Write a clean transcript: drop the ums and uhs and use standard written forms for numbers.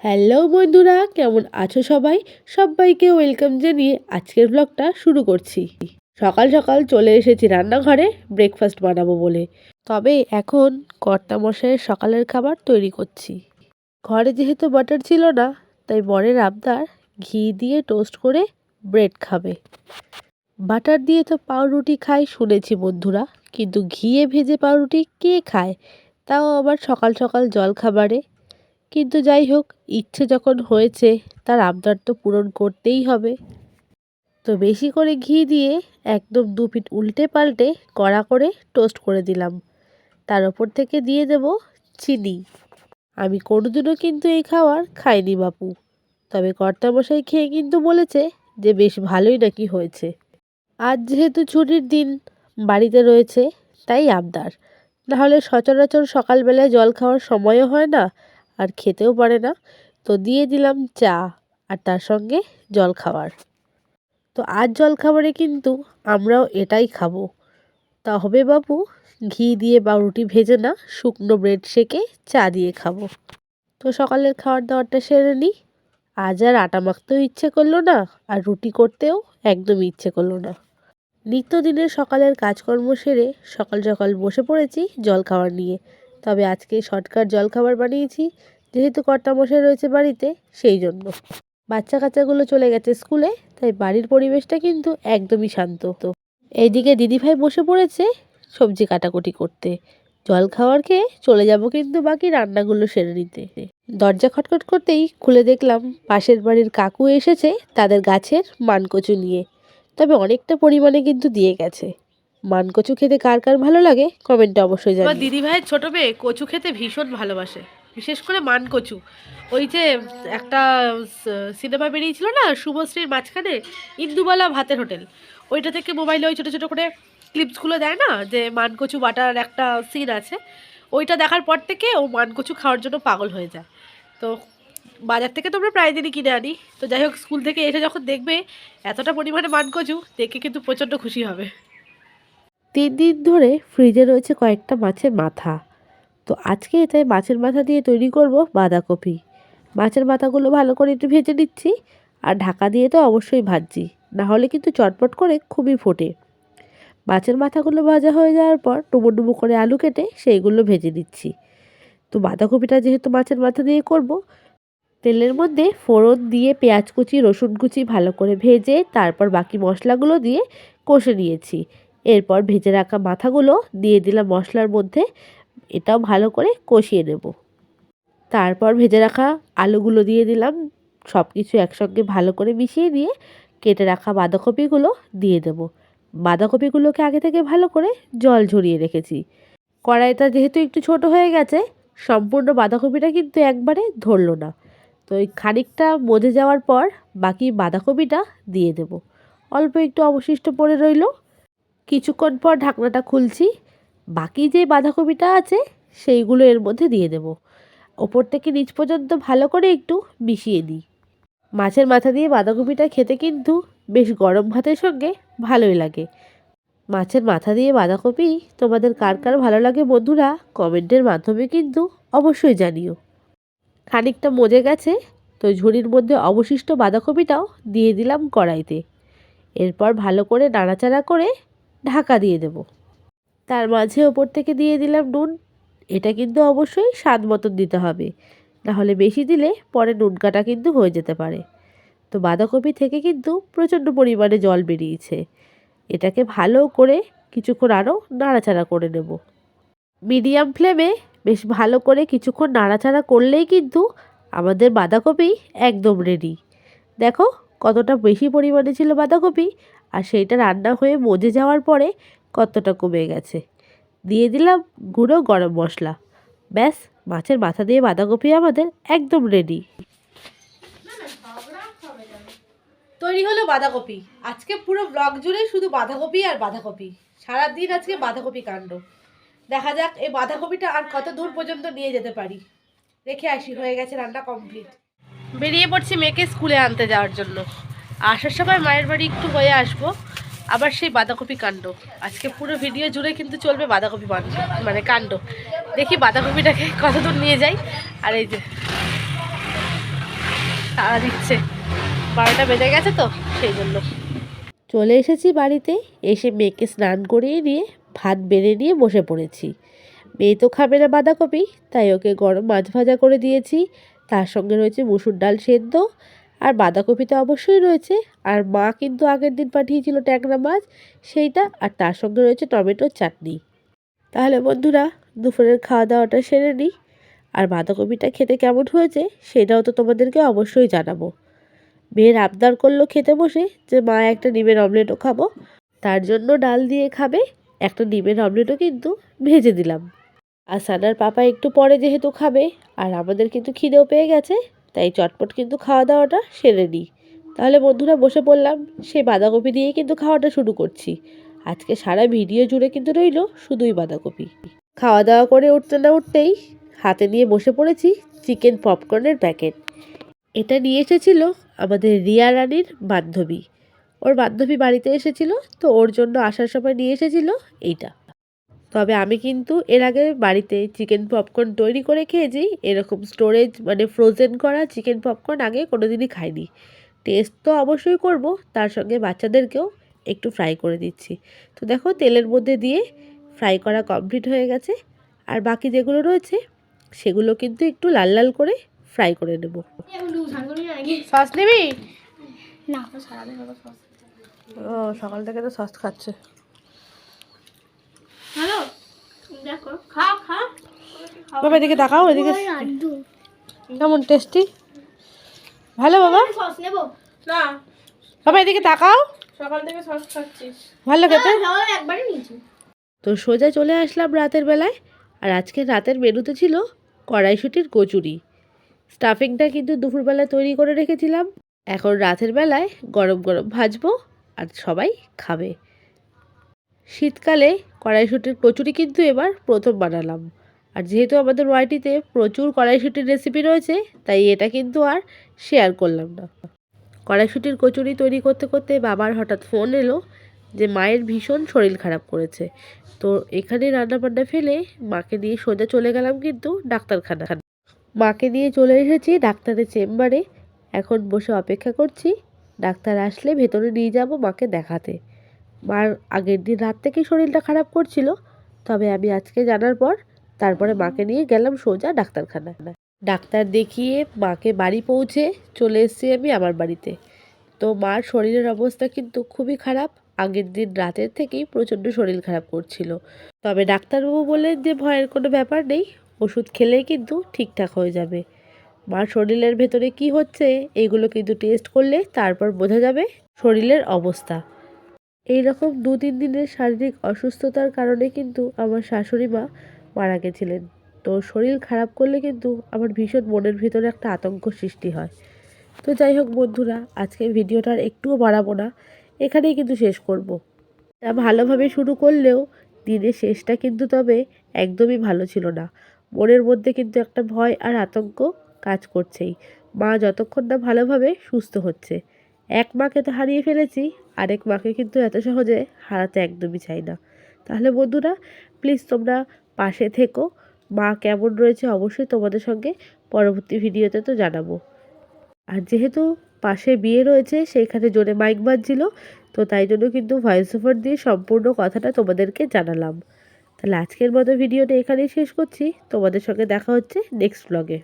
Hello বন্ধুরা, কেমন আছো সবাই? সবাইকে ওয়েলকাম জানিয়ে আজকের ব্লগটা শুরু করছি। সকাল সকাল চলে এসেছি রান্নাঘরে ব্রেকফাস্ট বানাবো বলে। তবে এখন কর্তামশাইয়ের সকালের খাবার তৈরি করছি। ঘরে যেহেতু বাটার ছিল না, তাই বরের আবদার ঘি দিয়ে টোস্ট করে ব্রেড খাবে। বাটার দিয়ে তো পাউরুটি খাই শুনেছি বন্ধুরা, কিন্তু ঘিয়ে ভেজে পাউরুটি কে খায়? তাও আবার সকাল সকাল জল খাবারে। কিন্তু যাই হোক, ইচ্ছে যখন হয়েছে তার আবদার তো পূরণ করতেই হবে। তো বেশি করে ঘি দিয়ে একদম 2 পিঠ উল্টে পাল্টে কড়া করে টোস্ট করে দিলাম। তার ওপর থেকে দিয়ে দেব চিনি। আমি কোনোদিনও কিন্তু এই খাবার খাইনি বাপু, তবে কর্তামশাই খেয়ে কিন্তু বলেছে যে বেশ ভালোই নাকি হয়েছে। আজ যেহেতু ছুটির দিন বাড়িতে রয়েছে, তাই আবদার। নাহলে সচরাচর সকালবেলায় জল খাওয়ার সময়ও হয় না, আর খেতেও পারে না। তো দিয়ে দিলাম চা, আর তার সঙ্গে জলখাবার। তো আজ জলখাবারে কিন্তু আমরাও এটাই খাবো। তা হবে বাপু, ঘি দিয়ে পাউরুটি ভেজে না, শুকনো ব্রেড সেকে চা দিয়ে খাবো। তো সকালের খাবার দাবারটা সেরে নিই। আজ আর আটা মাখতেও ইচ্ছে করলো না, আর রুটি করতেও একদম ইচ্ছে করলো না। নিত্যদিনের সকালের কাজকর্ম সেরে সকাল সকাল বসে পড়েছি জলখাবার নিয়ে। তবে আজকে শর্টকাট জলখাবার বানিয়েছি, যেহেতু কর্তামশাই রয়েছে বাড়িতে, সেই জন্য। বাচ্চা কাচ্চাগুলো চলে গেছে স্কুলে, তাই বাড়ির পরিবেশটা কিন্তু একদমই শান্ত। এইদিকে দিদিভাই বসে পড়েছে সবজি কাটাকুটি করতে। জল খাওয়ার খেয়ে চলে যাব কিন্তু বাকি রান্নাগুলো সেরে নিতে। দরজা খটখট করতেই খুলে দেখলাম পাশের বাড়ির কাকু এসেছে তাদের গাছের মানকচু নিয়ে। তবে অনেকটা পরিমাণে কিন্তু দিয়ে গেছে। মানকচু খেতে কার কার ভালো লাগে কমেন্টে অবশ্যই জানিও। দিদি ভাইয়ের ছোট মেয়ে কচু খেতে ভীষণ ভালোবাসে, বিশেষ করে মানকচু। ওই যে একটা সিনেমা বেরিয়েছিল না শুভশ্রীর মাঝখানে, ইন্দুবালা ভাতের হোটেল, ওইটা থেকে মোবাইলে ওই ছোটো ছোটো করে ক্লিপসগুলো দেয় না, যে মানকচু বাটার একটা সিন আছে। ওইটা দেখার পর থেকে ও মানকচু খাওয়ার জন্য পাগল হয়ে যায়। তো বাজার থেকে তো আমরা প্রায় দিনই কিনে আনি। তো যাই হোক, স্কুল থেকে এসে যখন দেখবে এতটা পরিমাণে মানকচু, দেখে কিন্তু প্রচণ্ড খুশি হবে। 3 দিন ধরে ফ্রিজে রয়েছে কয়েকটা মাছের মাথা। তো আজকে তাই মাছের মাথা দিয়ে তৈরি করব বাঁধাকপি। মাছের মাথাগুলো ভালো করে একটু ভেজে নিচ্ছি, আর ঢাকা দিয়ে তো অবশ্যই ভাজছি, না হলে কিন্তু চটপট করে খুবই ফোটে। মাছের মাথাগুলো ভাজা হয়ে যাওয়ার পর ডুবো ডুবো করে আলু কেটে সেইগুলো ভেজে দিচ্ছি। তো বাঁধাকপিটা যেহেতু মাছের মাথা দিয়ে করব, তেলের মধ্যে ফোড়ন দিয়ে পেঁয়াজ কুচি রসুন কুচি ভালো করে ভেজে তারপর বাকি মশলাগুলো দিয়ে কষে নিয়েছি। এরপর ভেজে রাখা মাথাগুলো দিয়ে দিলাম মশলার মধ্যে, এটাও ভালো করে কষিয়ে নেব। তারপর ভেজে রাখা আলুগুলো দিয়ে দিলাম, সব কিছু একসঙ্গে ভালো করে মিশিয়ে দিয়ে কেটে রাখা বাঁধাকপিগুলো দিয়ে দেব। বাঁধাকপিগুলোকে আগে থেকে ভালো করে জল ঝরিয়ে রেখেছি। কড়াইটা যেহেতু একটু ছোট হয়ে গেছে, সম্পূর্ণ বাঁধাকপিটা কিন্তু একবারে ধরলো না। তো এই খানিকটা মজে যাওয়ার পর বাকি বাঁধাকপিটা দিয়ে দেব। অল্প একটু অবশিষ্ট পড়ে রইল। কিছুক্ষণ পর ঢাকনাটা খুলছি, বাকি যে বাঁধাকপিটা আছে সেইগুলো এর মধ্যে দিয়ে দেব। ওপর থেকে নিচ পর্যন্ত ভালো করে একটু মিশিয়ে দিই। মাছের মাথা দিয়ে বাঁধাকপিটা খেতে কিন্তু বেশ গরম ভাতের সঙ্গে ভালোই লাগে। মাছের মাথা দিয়ে বাঁধাকপি তোমাদের কার কার ভালো লাগে বন্ধুরা, কমেন্টের মাধ্যমে কিন্তু অবশ্যই জানিও। খানিকটা মজে গেছে, তো ঝুড়ির মধ্যে অবশিষ্ট বাঁধাকপিটাও দিয়ে দিলাম কড়াইতে। এরপর ভালো করে নাড়াচাড়া করে ঢাকা দিয়ে দেব। তার মাঝে ওপর থেকে দিয়ে দিলাম নুন। এটা কিন্তু অবশ্যই স্বাদ মতন দিতে হবে, নাহলে বেশি দিলে পরে নুন কাটা কিন্তু হয়ে যেতে পারে। তো বাঁধাকপি থেকে কিন্তু প্রচণ্ড পরিমাণে জল বেরিয়েছে। এটাকে ভালো করে কিছুক্ষণ আরও নাড়াচাড়া করে নেব। মিডিয়াম ফ্লেমে বেশ ভালো করে কিছুক্ষণ নাড়াচাড়া করলেই কিন্তু আমাদের বাঁধাকপি একদম রেডি। দেখো কতটা বেশি পরিমাণে ছিল বাঁধাকপি, আর সেইটা রান্না হয়ে মজে যাওয়ার পরে কতটা কমে গেছে। দিয়ে দিলাম গুঁড়ো গরম মশলা। ব্যাস, মাছের মাথা দিয়ে বাঁধাকপি আমাদের একদম রেডি। তৈরি হলো বাঁধাকপি। আজকে পুরো ব্লগ জুড়ে শুধু বাঁধাকপি আর বাঁধাকপি, সারাদিন আজকে বাঁধাকপি কাণ্ড। দেখা যাক এই বাঁধাকপিটা আর কত দূর পর্যন্ত নিয়ে যেতে পারি। রেখে আসি, হয়ে গেছে রান্না কমপ্লিট। বেরিয়ে পড়ছি মেয়েকে স্কুলে আনতে যাওয়ার জন্য। আসার সময় মায়ের বাড়ি একটু হয়ে আসবো, আবার সেই বাঁধাকপি কাণ্ড। আজকে পুরো ভিডিও জুড়ে কিন্তু চলবে বাঁধাকপি মানে কাণ্ড। দেখি বাঁধাকপিটাকে কত দূর নিয়ে যাই। আর এই যে তাড়া দিচ্ছে, 12টা বেজে গেছে তো সেই জন্য। চলে এসেছি বাড়িতে, এসে মেয়েকে স্নান করিয়ে নিয়ে ভাত বেড়ে নিয়ে বসে পড়েছি। মেয়ে তো খাবে না বাঁধাকপি, তাই ওকে গরম মাছ ভাজা করে দিয়েছি। তার সঙ্গে রয়েছে মুসুর ডাল সেদ্ধ, আর বাঁধাকপি তো অবশ্যই রয়েছে। আর মা কিন্তু আগের দিন পাঠিয়েছিল ট্যাংরা মাছ, সেইটা। আর তার সঙ্গে রয়েছে টমেটোর চাটনি। তাহলে বন্ধুরা, দুপুরের খাওয়া দাওয়াটা সেরে নিই। আর বাঁধাকপিটা খেতে কেমন হয়েছে সেটাও তো তোমাদেরকে অবশ্যই জানাবো। মেয়ের আবদার করলো খেতে বসে যে মা একটা ডিমের অমলেটও খাবো, তার জন্য ডাল দিয়ে খাবে, একটা ডিমের অমলেটও কিন্তু ভেজে দিলাম। আর সানার পাপা একটু পরে যেহেতু খাবে, আর আমাদের কিন্তু খিদেও পেয়ে গেছে, তাই চটপট কিন্তু খাওয়া দাওয়াটা সেরে নিই। তাহলে বন্ধুরা বসে পড়লাম, সেই বাঁধাকপি দিয়েই কিন্তু খাওয়াটা শুরু করছি। আজকে সারা ভিডিও জুড়ে কিন্তু রইল শুধুই বাঁধাকপি। খাওয়া দাওয়া করে উঠতে না উঠতেই হাতে নিয়ে বসে পড়েছি চিকেন পপকর্নের প্যাকেট। এটা নিয়ে এসেছিল আমাদের রিয়া রানীর বান্ধবী। ওর বান্ধবী বাড়িতে এসেছিল, তো ওর জন্য আসার সময় নিয়ে এসেছিল এইটা। তবে আমি কিন্তু এর আগে বাড়িতে চিকেন পপকর্ন তৈরি করে খেয়েছি, এরকম স্টোরেজ মানে ফ্রোজেন করা চিকেন পপকর্ন আগে কোনোদিনই খাইনি। টেস্ট তো অবশ্যই করব, তার সঙ্গে বাচ্চাদেরকেও একটু ফ্রাই করে দিচ্ছি। তো দেখো তেলের মধ্যে দিয়ে ফ্রাই করা কমপ্লিট হয়ে গেছে। আর বাকি যেগুলো রয়েছে সেগুলো কিন্তু একটু লাল লাল করে ফ্রাই করে নেব। সস নিবি? না, ও সকাল থেকে তো সস খাচ্ছে। হ্যালো, দেখো, খাও খাও। বাবা এদিকে তাকাও, এদিকে। কেমন টেস্টি? ভালো বাবা? সস নেব না, বাবা এদিকে তাকাও, সকাল থেকে সস খাচ্ছিস। ভালো খেতে? একবারই নিয়েছি। তো সোজা চলে আসলাম রাতের বেলায়। আর আজকে রাতের মেনুতে ছিল কড়াইশুঁটির কচুরি। স্টাফিংটা কিন্তু দুপুরবেলায় তৈরি করে রেখেছিলাম, এখন রাতের বেলায় গরম গরম ভাজবো আর সবাই খাবে। শীতকালে কড়াইশুঁটির কচুরি কিন্তু এবার প্রথম বানালাম। আর যেহেতু আমাদের ওয়াইটিতে প্রচুর কড়াইশুঁটির রেসিপি রয়েছে, তাই এটা কিন্তু আর শেয়ার করলাম না। কড়াইশুঁটির কচুরি তৈরি করতে করতে বাবার হঠাৎ ফোন এলো যে মায়ের ভীষণ শরীর খারাপ করেছে। তো এখানে রান্নাবান্না ফেলে মাকে নিয়ে সোজা চলে গেলাম কিন্তু ডাক্তারখানা। মাকে নিয়ে চলে এসেছি ডাক্তারের চেম্বারে, এখন বসে অপেক্ষা করছি ডাক্তার আসলে ভেতরে নিয়ে যাব মাকে দেখাতে। মার আগের দিন রাত থেকেই শরীরটা খারাপ করছিল, তবে আমি আজকে জানার পর তারপরে মাকে নিয়ে গেলাম সোজা ডাক্তারখানা। ডাক্তার দেখিয়ে মাকে বাড়ি পৌঁছে চলে এসেছি আমি আমার বাড়িতে। তো মার শরীরের অবস্থা কিন্তু খুবই খারাপ, আগের দিন রাতের থেকেই প্রচণ্ড শরীর খারাপ করছিল। তবে ডাক্তারবাবু বললেন যে ভয়ের কোনো ব্যাপার নেই, ওষুধ খেলেই কিন্তু ঠিকঠাক হয়ে যাবে। মার শরীরের ভেতরে কি হচ্ছে এইগুলো কিন্তু টেস্ট করলে তারপর বোঝা যাবে শরীরের অবস্থা। এইরকম 2-3 দিনের শারীরিক অসুস্থতার কারণে কিন্তু আমার শাশুড়ি মা মারা গেছিলেন। তো শরীর খারাপ করলে কিন্তু আমার ভীষণ মনের ভিতরে একটা আতঙ্ক সৃষ্টি হয়। তো যাই হোক বন্ধুরা, আজকে ভিডিওটা আর একটুও বাড়াবো না, এখানেই কিন্তু শেষ করব। তা ভালোভাবে শুরু করলেও দিনের শেষটা কিন্তু তবে একদমই ভালো ছিল না। মনের মধ্যে কিন্তু একটা ভয় আর আতঙ্ক কাজ করছেই, মা যতক্ষণ না ভালোভাবে সুস্থ হচ্ছে। এক মাকে তো হারিয়ে ফেলেছি, আরেক মাকে কিন্তু এত সহজে হারাতে একদমই চাই না। তাহলে বন্ধুরা প্লিজ তোমরা পাশে থেকো, মা কেমন রয়েছে অবশ্যই তোমাদের সঙ্গে পরবর্তী ভিডিওতে তো জানাবো। আর যেহেতু পাশে বিয়ে রয়েছে, সেইখানে জোরে মাইক বাজছিল, তো তাই জন্য কিন্তু ভয়েস ওভার দিয়ে সম্পূর্ণ কথাটা তোমাদেরকে জানালাম। তাহলে আজকের মতো ভিডিওটা এখানেই শেষ করছি, তোমাদের সঙ্গে দেখা হচ্ছে নেক্সট ব্লগে।